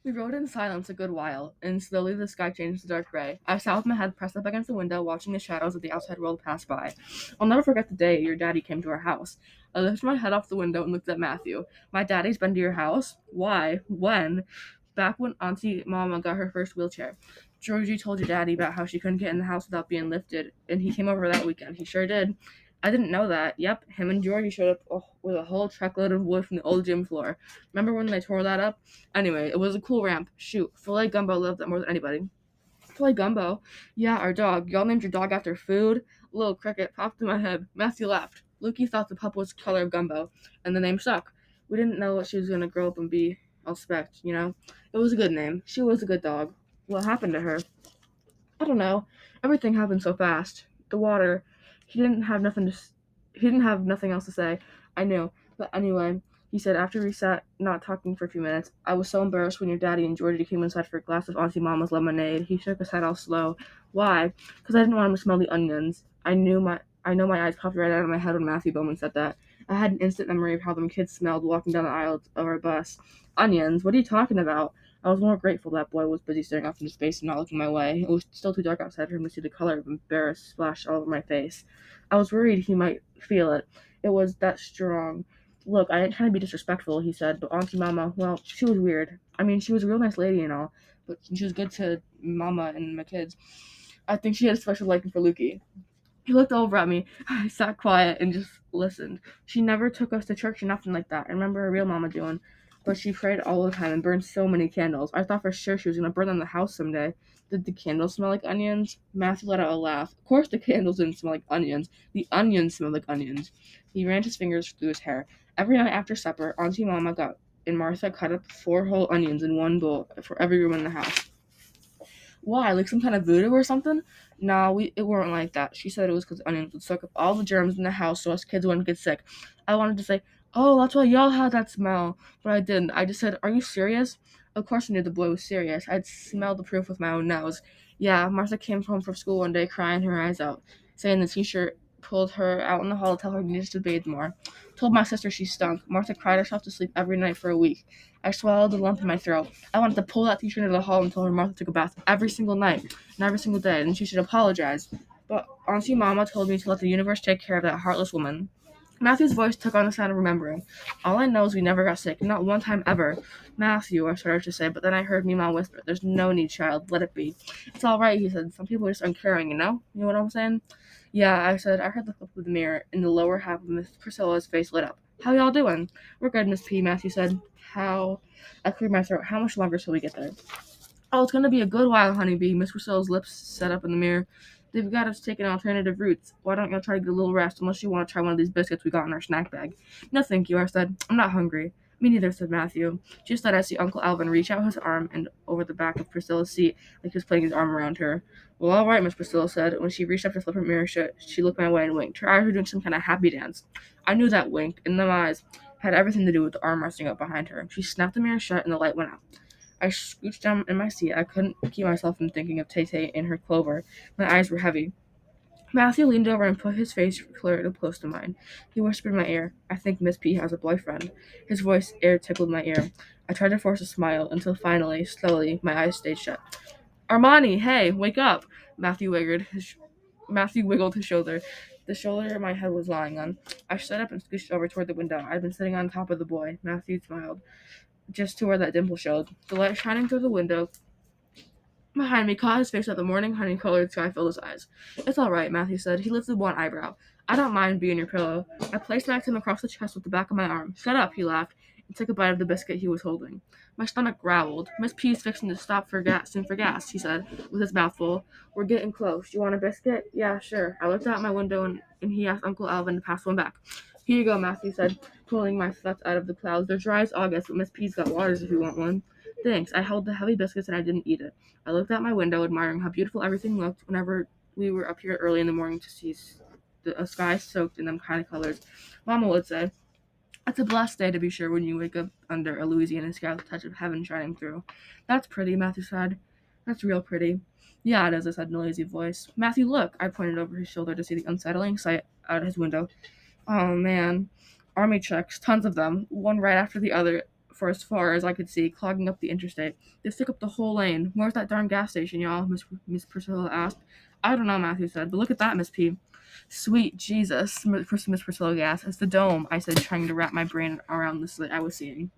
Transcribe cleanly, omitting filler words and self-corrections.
We rode in silence a good while, and slowly the sky changed to dark gray. I sat with my head pressed up against the window, watching the shadows of the outside world pass by. I'll never forget the day your daddy came to our house. I lifted my head off the window and looked at Matthew. My daddy's been to your house? Why? When? Back when Auntie Mama got her first wheelchair. Georgie told your daddy about how she couldn't get in the house without being lifted, and he came over that weekend. He sure did. I didn't know that. Yep, him and Georgie showed up with a whole truckload of wood from the old gym floor. Remember when they tore that up? Anyway, it was a cool ramp. Shoot, Filet Gumbo loved it more than anybody. Filet Gumbo? Yeah, our dog. Y'all named your dog after food? Little cricket popped in my head. Matthew laughed. Lukey thought the pup was the color of gumbo, and the name stuck. We didn't know what she was gonna grow up and be. I'll spect, you know? It was a good name. She was a good dog. What happened to her? I don't know. Everything happened so fast. The water. He didn't have nothing to. He didn't have nothing else to say. I knew. But anyway, he said after we sat not talking for a few minutes, I was so embarrassed when your daddy and Georgie came inside for a glass of Auntie Mama's lemonade. He shook his head all slow. Why? Because I didn't want him to smell the onions. I know my eyes popped right out of my head when Matthew Bowman said that. I had an instant memory of how them kids smelled walking down the aisle of our bus. Onions? What are you talking about? I was more grateful that boy was busy staring off into space and not looking my way. It was still too dark outside for him to see the color of embarrassed splash all over my face. I was worried he might feel it. It was that strong. Look, I ain't trying to be disrespectful, he said, but Auntie Mama, well, she was weird. I mean, she was a real nice lady and all, but she was good to Mama and my kids. I think she had a special liking for Lukey. He looked over at me. I sat quiet and just listened. She never took us to church or nothing like that. I remember her real mama doing. But she prayed all the time and burned so many candles. I thought for sure she was going to burn down the house someday. Did the candles smell like onions? Matthew let out a laugh. Of course the candles didn't smell like onions. The onions smelled like onions. He ran his fingers through his hair. Every night after supper, Auntie Mama got and Martha cut up 4 whole onions in one bowl for every room in the house. Why? Like some kind of voodoo or something? Nah, it weren't like that. She said it was because onions would suck up all the germs in the house so us kids wouldn't get sick. I wanted to say, oh, that's why y'all had that smell, but I didn't. I just said, are you serious? Of course I knew the boy was serious. I'd smelled the proof with my own nose. Yeah, Martha came home from school one day crying her eyes out, saying the teacher pulled her out in the hall to tell her needed to bathe more. Told my sister she stunk. Martha cried herself to sleep every night for a week. I swallowed the lump in my throat. I wanted to pull that teacher into the hall and tell her Martha took a bath every single night and every single day, and she should apologize. But Auntie Mama told me to let the universe take care of that heartless woman. Matthew's voice took on the sound of remembering. All I know is we never got sick, not one time ever. Matthew, I started to say, but then I heard Mima whisper, there's no need, child, let it be. It's all right, he said. Some people are just uncaring, you know? You know what I'm saying? Yeah, I said. I heard the flip of the mirror, and the lower half of Miss Priscilla's face lit up. How y'all doing? We're good, Miss P, Matthew said. How? I cleared my throat. How much longer till we get there? Oh, it's gonna be a good while, honeybee. Miss Priscilla's lips set up in the mirror. They've got us taking alternative routes. Why don't y'all try to get a little rest, unless you want to try one of these biscuits we got in our snack bag? No, thank you, I said. I'm not hungry. Me neither, said Matthew. Just then I see Uncle Alvin reach out his arm and over the back of Priscilla's seat, like he was putting his arm around her. Well, all right, Miss Priscilla said. When she reached up to flip her mirror shut, she looked my way and winked. Her eyes were doing some kind of happy dance. I knew that wink, and them eyes had everything to do with the arm resting up behind her. She snapped the mirror shut, and the light went out. I scooched down in my seat. I couldn't keep myself from thinking of Tay-Tay and her clover. My eyes were heavy. Matthew leaned over and put his face close to mine. He whispered in my ear, I think Miss P has a boyfriend. His voice air tickled my ear. I tried to force a smile until finally, slowly, my eyes stayed shut. Armani, hey, wake up! Matthew wiggled his shoulder. The shoulder my head was lying on. I stood up and scooched over toward the window. I'd been sitting on top of the boy. Matthew smiled, just to where that dimple showed. The light shining through the window behind me caught his face at the morning honey-colored sky filled his eyes. It's all right, Matthew said. He lifted one eyebrow. I don't mind being your pillow. I placed him across the chest with the back of my arm. Shut up, he laughed, and took a bite of the biscuit he was holding. My stomach growled. Miss P's fixing to stop for gas soon for gas, he said, with his mouth full. We're getting close. You want a biscuit? Yeah, sure. I looked out my window and he asked Uncle Alvin to pass one back. Here you go, Matthew said, pulling my thoughts out of the clouds. They're dry as August, but Miss P's got waters if you want one. Thanks. I held the heavy biscuits and I didn't eat it. I looked out my window, admiring how beautiful everything looked whenever we were up here early in the morning to see a sky soaked in them kind of colors. Mama would say, it's a blessed day to be sure when you wake up under a Louisiana sky with a touch of heaven shining through. That's pretty, Matthew said. That's real pretty. Yeah, it is, I said in a lazy voice. Matthew, look! I pointed over his shoulder to see the unsettling sight out his window. Oh, man. Army trucks, tons of them, one right after the other, for as far as I could see, clogging up the interstate. This took up the whole lane. Where's that darn gas station, y'all? Miss Priscilla asked. I don't know, Matthew said, but look at that, Miss P. Sweet Jesus, Miss Priscilla gasped. It's the dome, I said, trying to wrap my brain around the slit I was seeing.